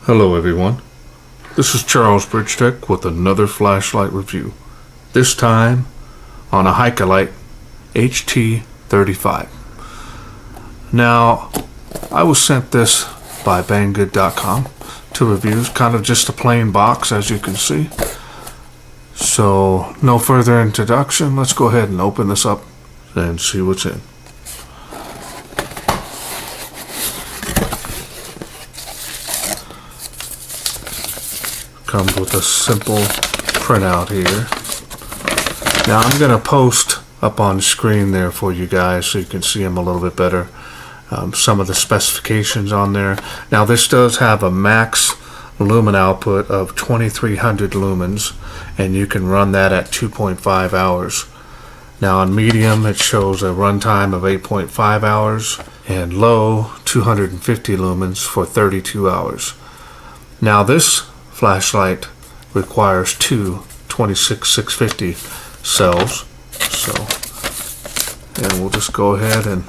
Hello everyone, this is Charles BridgTec with another flashlight review, this time on a Haikelite HT35. Now, I was sent this by banggood.com to reviews, kind of just a plain box as you can see. So, no further introduction, let's go ahead and open this up and see what's in. Comes with a simple printout here. Now I'm going to post up on screen there for you guys so you can see them a little bit better. Some of the specifications on there. Now this does have a max lumen output of 2300 lumens, and you can run that at 2.5 hours. Now on medium it shows a runtime of 8.5 hours, and low 250 lumens for 32 hours. Now this flashlight requires two 26650 cells, and we'll just go ahead and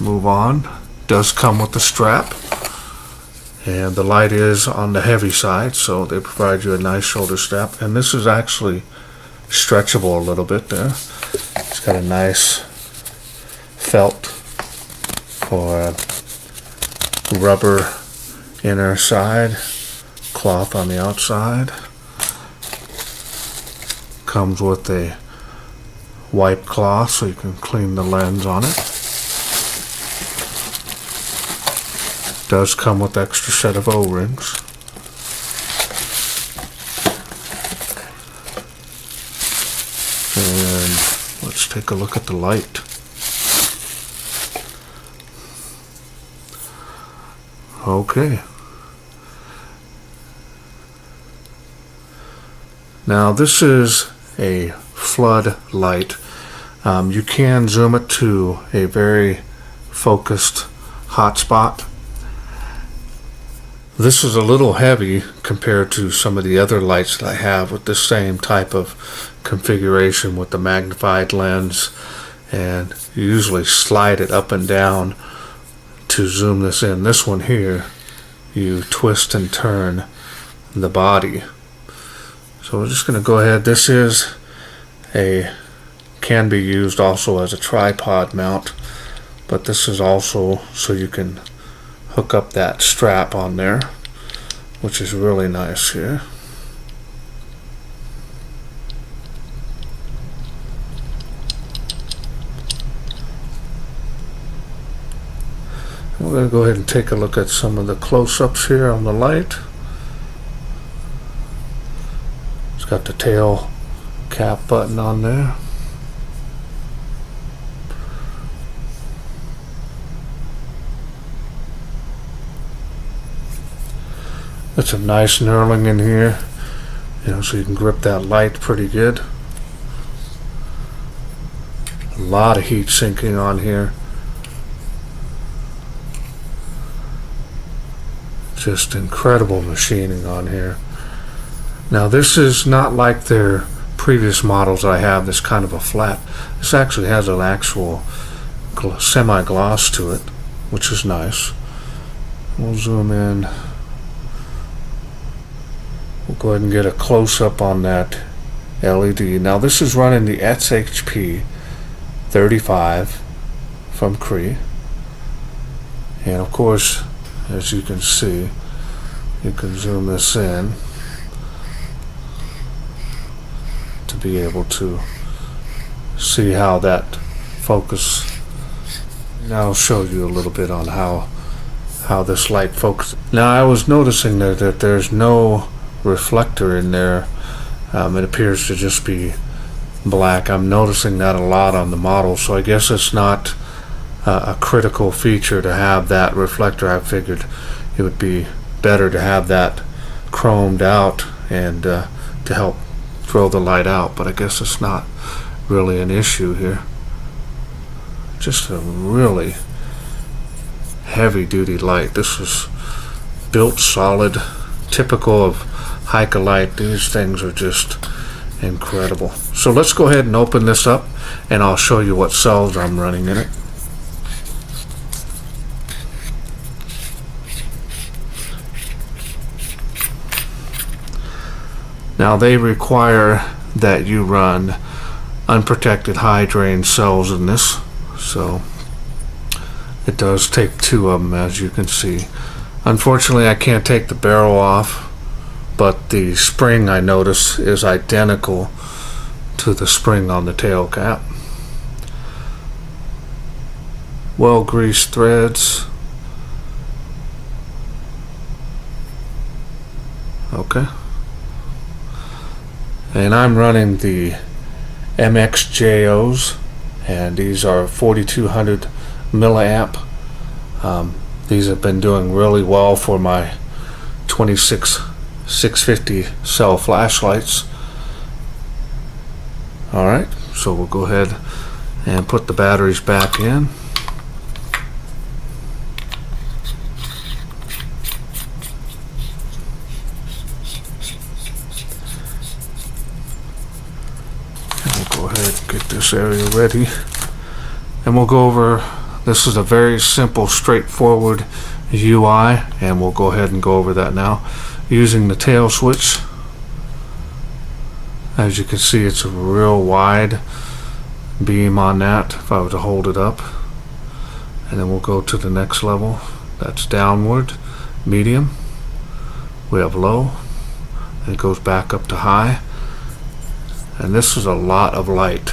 move on. Does come with the strap, and the light is on the heavy side, so they provide you a nice shoulder strap, and this is actually stretchable a little bit there. It's got a nice felt or rubber inner side, cloth on the outside. Comes with a wipe cloth so you can clean the lens on it. Does come with extra set of O-rings. And let's take a look at the light. Okay. Now this is a flood light. You can zoom it to a very focused hotspot. This is a little heavy compared to some of the other lights that I have with the same type of configuration with the magnified lens, and you usually slide it up and down to zoom this in. This one here, you twist and turn the body. So we're just going to go ahead. This is can be used also as a tripod mount, but this is also so you can hook up that strap on there, which is really nice here. We're going to go ahead and take a look at some of the close-ups here on the light. Got the tail cap button on there. That's a nice knurling in here, so you can grip that light pretty good. A lot of heat sinking on here. Just incredible machining on here. Now this is not like their previous models I have, this kind of a flat. This actually has an actual semi-gloss to it, which is nice. We'll zoom in. We'll go ahead and get a close-up on that LED. Now this is running the HT35 from Cree. And of course, as you can see, you can zoom this in to be able to see how that focus. Now I'll show you a little bit on how this light focuses. Now I was noticing that there's no reflector in there. It appears to just be black. I'm noticing that a lot on the model, so I guess it's not a critical feature to have that reflector. I figured it would be better to have that chromed out and to help throw the light out, but I guess it's not really an issue here. Just a really heavy duty light. This is built solid, typical of Haikelite. These things are just incredible. So let's go ahead and open this up and I'll show you what cells I'm running in it. Now they require that you run unprotected high drain cells in this, so it does take 2 of them, as you can see. Unfortunately, I can't take the barrel off, but the spring, I notice, is identical to the spring on the tail cap. Well greased threads. Okay. And I'm running the MXJOs, and these are 4200 milliamp. These have been doing really well for my 650 cell flashlights. Alright, so we'll go ahead and put the batteries back in. And we'll go ahead and get this area ready. And we'll go over, this is a very simple, straightforward UI, and we'll go ahead and go over that now. Using the tail switch, as you can see, it's a real wide beam on that if I were to hold it up. And then we'll go to the next level. That's downward, medium. We have low, and it goes back up to high. And this is a lot of light.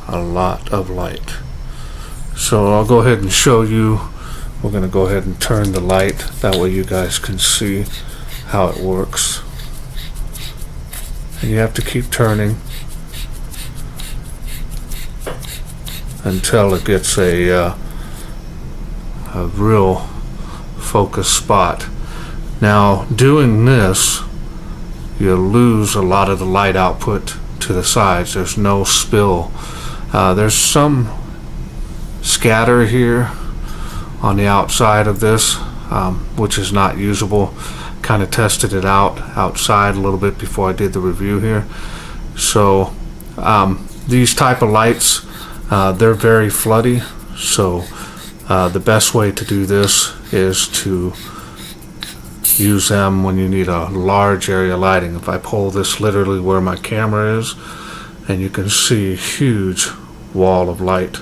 A lot of light. So I'll go ahead and show you. We're going to go ahead and turn the light, that way you guys can see how it works. And you have to keep turning until it gets a real focus spot. Now, doing this, you lose a lot of the light output to the sides. There's no spill. There's some scatter here on the outside of this, which is not usable. Kind of tested it out outside a little bit before I did the review here. So these type of lights, they're very floody, so the best way to do this is to use them when you need a large area lighting. If I pull this literally where my camera is, and you can see a huge wall of light,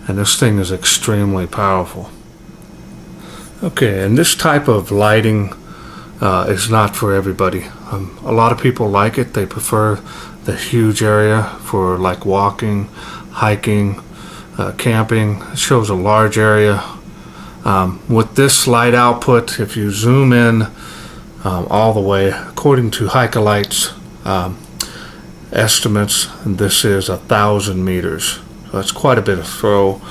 and this thing is extremely powerful. Okay, and this type of lighting is not for everybody. A lot of people like it. They prefer the huge area for like walking, hiking, camping. It shows a large area. With this light output, if you zoom in all the way, according to Haikelite's estimates, this is 1,000 meters. So that's quite a bit of throw.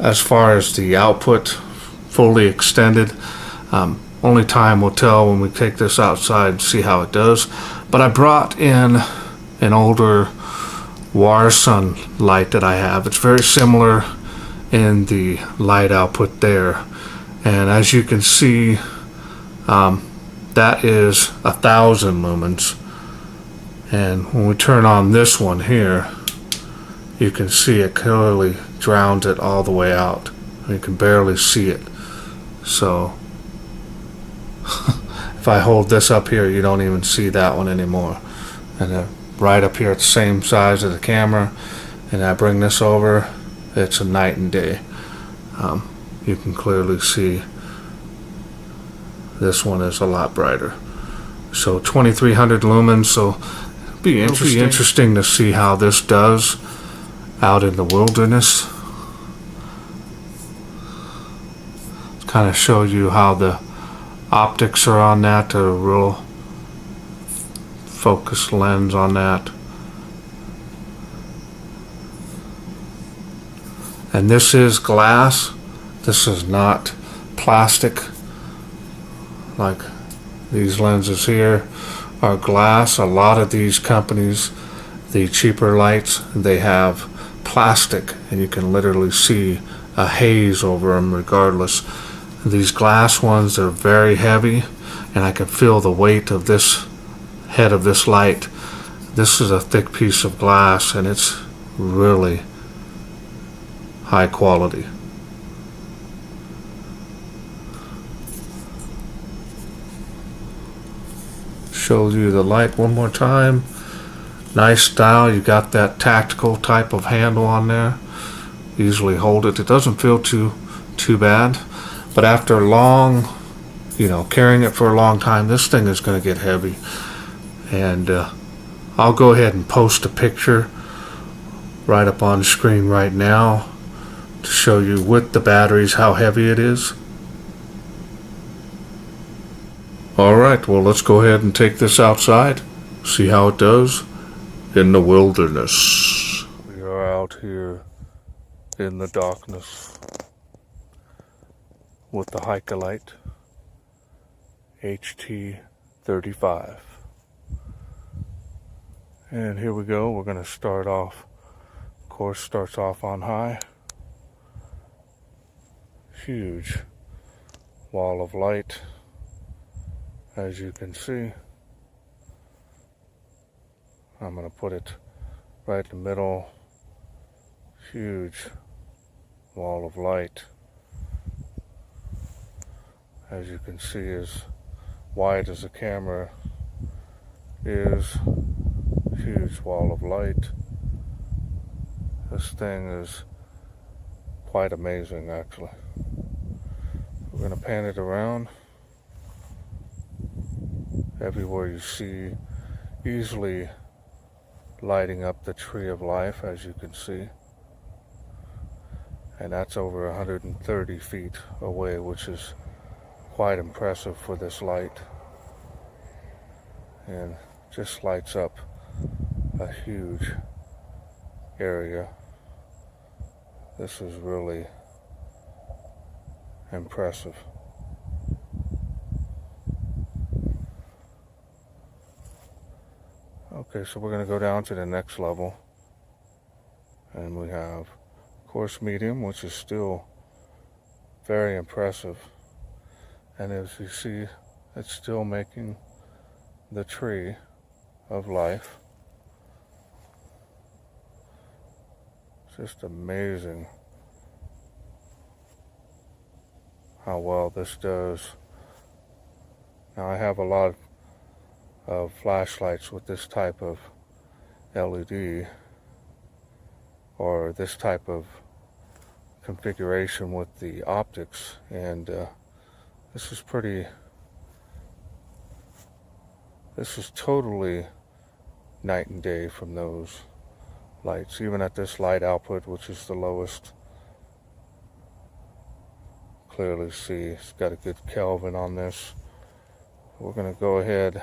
As far as the output fully extended, only time will tell when we take this outside and see how it does. But I brought in an older Warsun light that I have. It's very similar in the light output there, and as you can see, that is 1,000 lumens. And when we turn on this one here, you can see it clearly drowns it all the way out. You can barely see it. So if I hold this up here, you don't even see that one anymore. And right up here, it's the same size as the camera, and I bring this over, it's a night and day. You can clearly see this one is a lot brighter. So 2,300 lumens. So it'll be interesting to see how this does out in the wilderness. Kind of show you how the optics are on that, a real focus lens on that. And this is glass. This is not plastic. Like these lenses here are glass. A lot of these companies, the cheaper lights, they have plastic, and you can literally see a haze over them regardless. These glass ones are very heavy, and I can feel the weight of this head of this light. This is a thick piece of glass, and it's really high quality. show you the light one more time. Nice style. You got that tactical type of handle on there. Easily hold it. It doesn't feel too bad, but after long, carrying it for a long time, this thing is going to get heavy. And I'll go ahead and post a picture right up on the screen right now to show you with the batteries how heavy it is. Alright, well, let's go ahead and take this outside, see how it does in the wilderness. We are out here in the darkness with the Haikelite HT35. And here we go. We're going to start off. Of course, starts off on high. Huge wall of light, as you can see. I'm going to put it right in the middle. Huge wall of light. As you can see, as wide as the camera is, huge wall of light. This thing is quite amazing, actually. We're going to pan it around. Everywhere you see, easily lighting up the tree of life, as you can see. And that's over 130 feet away, which is quite impressive for this light. And just lights up a huge area. This is really impressive. Okay, so we're going to go down to the next level, and we have, of course, medium, which is still very impressive. And as you see, it's still making the tree of life. It's just amazing how well this does. Now, I have a lot of flashlights with this type of LED, or this type of configuration with the optics, and this is totally night and day from those lights. Even at this light output, which is the lowest, clearly see it's got a good Kelvin on this. We're going to go ahead,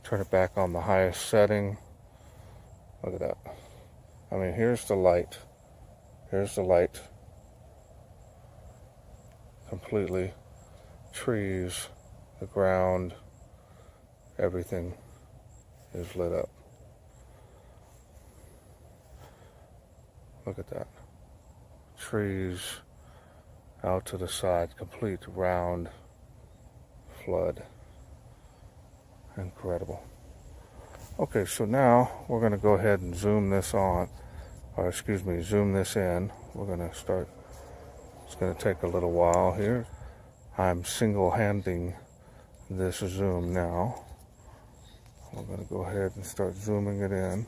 turn it back on the highest setting. Look at that. I mean, here's the light. Here's the light. Completely. Trees, the ground, everything is lit up. Look at that. Trees out to the side, complete round flood. Incredible. Okay, so now we're going to go ahead and zoom this on, or excuse me, zoom this in. We're going to start, it's going to take a little while here. I'm single-handing this zoom now. We're going to go ahead and start zooming it in.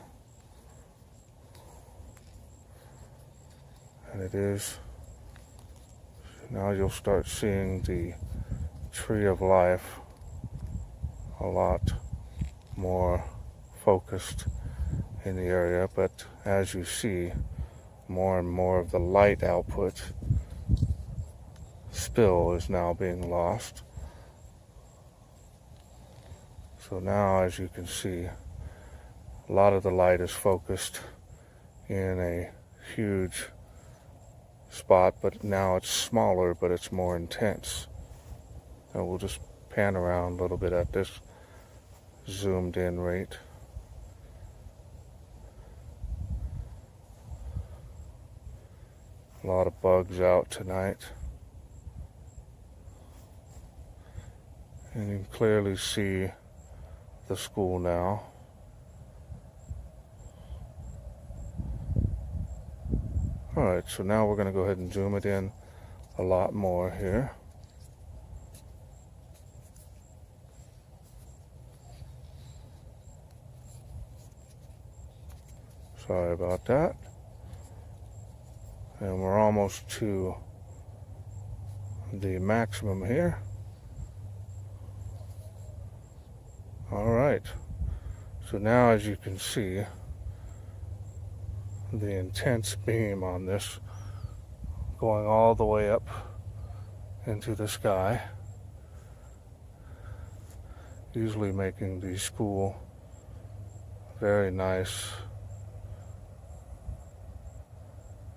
And it is, now you'll start seeing the tree of life a lot more focused in the area, but as you see, more and more of the light output spill is now being lost. So now, as you can see, a lot of the light is focused in a huge spot, but now it's smaller, but it's more intense. And we'll just pan around a little bit at this zoomed in rate. A lot of bugs out tonight. And you can clearly see the school now. Alright, so now we're going to go ahead and zoom it in a lot more here. Sorry about that. And we're almost to the maximum here. All right. So now, as you can see, the intense beam on this going all the way up into the sky, usually making the school very nice.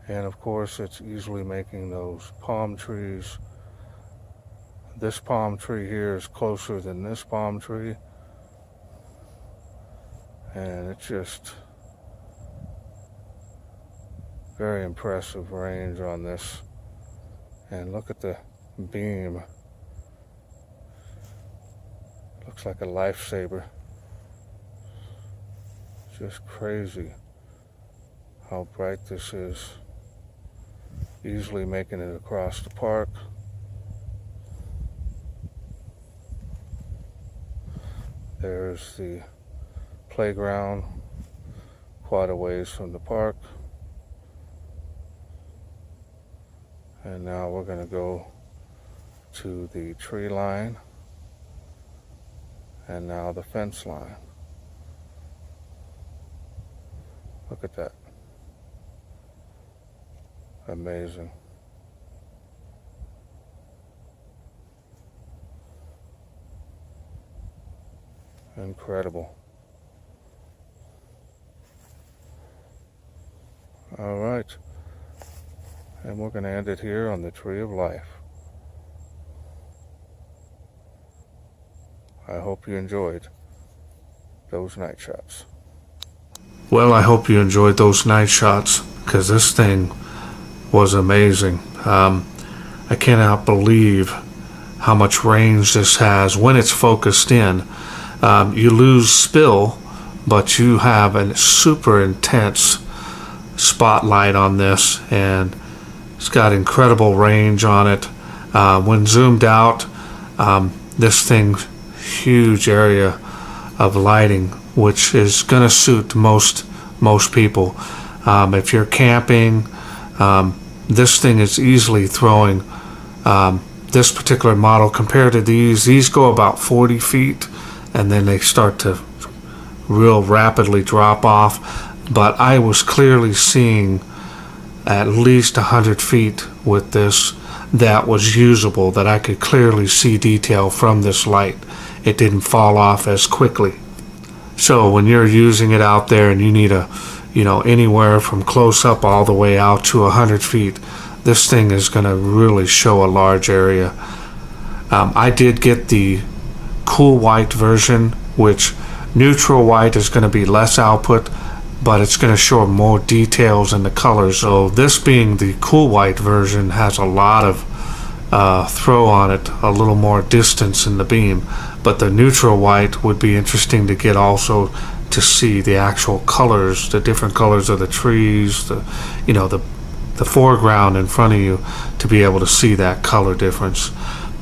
And of course, it's easily making those palm trees. This palm tree here is closer than this palm tree. And it's just very impressive range on this. And look at the beam. Looks like a lifesaver. Just crazy how bright this is. Easily making it across the park. There's the playground, quite a ways from the park. And now we're going to go to the tree line, and now the fence line. Look at that. Amazing. Incredible. All right. And we're going to end it here on the Tree of Life. I hope you enjoyed those night shots. Well, I hope you enjoyed those night shots, because this thing was amazing. I cannot believe how much range this has when it's focused in. You lose spill, but you have a super intense spotlight on this, and it's got incredible range on it. When zoomed out, this thing's huge area of lighting, which is going to suit most people. If you're camping, this thing is easily throwing this particular model compared to these go about 40 feet, and then they start to real rapidly drop off. But I was clearly seeing at least 100 feet with this that was usable, that I could clearly see detail from this light. It didn't fall off as quickly. So when you're using it out there and you need anywhere from close up all the way out to 100 feet, this thing is going to really show a large area. I did get the cool white version, which neutral white is going to be less output, but it's going to show more details in the colors. So this being the cool white version has a lot of throw on it, a little more distance in the beam. But the neutral white would be interesting to get also to see the actual colors, the different colors of the trees, the foreground in front of you, to be able to see that color difference.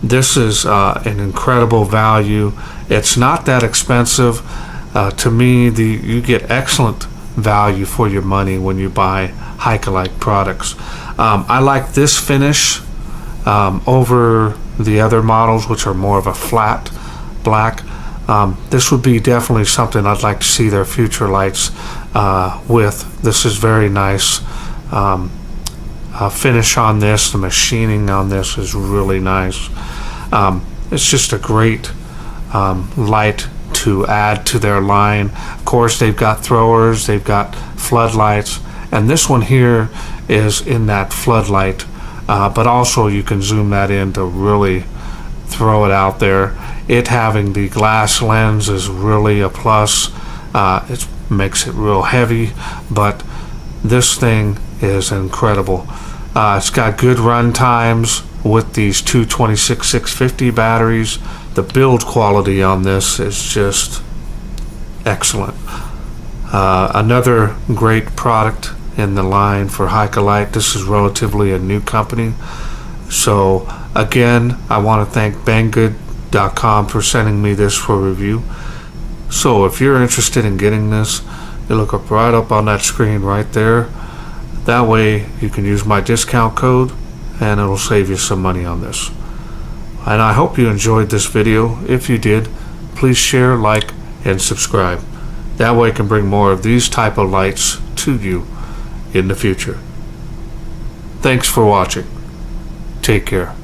This is an incredible value. It's not that expensive. To me, you get excellent value for your money when you buy Haikelite products. I like this finish over the other models, which are more of a flat black. This would be definitely something I'd like to see their future lights with. This is very nice. Finish on this, the machining on this is really nice. It's just a great light to add to their line. Of course, they've got throwers, they've got floodlights, and this one here is in that floodlight, but also you can zoom that in to really throw it out there. It having the glass lens is really a plus. It makes it real heavy, but this thing is incredible. It's got good run times with these two 26650 batteries. The build quality on this is just excellent. Another great product in the line for Haikelite. This is relatively a new company. So again, I want to thank Banggood.com for sending me this for review. So if you're interested in getting this, It'll look up right up on that screen right there. That way you can use my discount code and it'll save you some money on this. And I hope you enjoyed this video. If you did, please share, like, and subscribe. That way I can bring more of these type of lights to you in the future. Thanks for watching. Take care.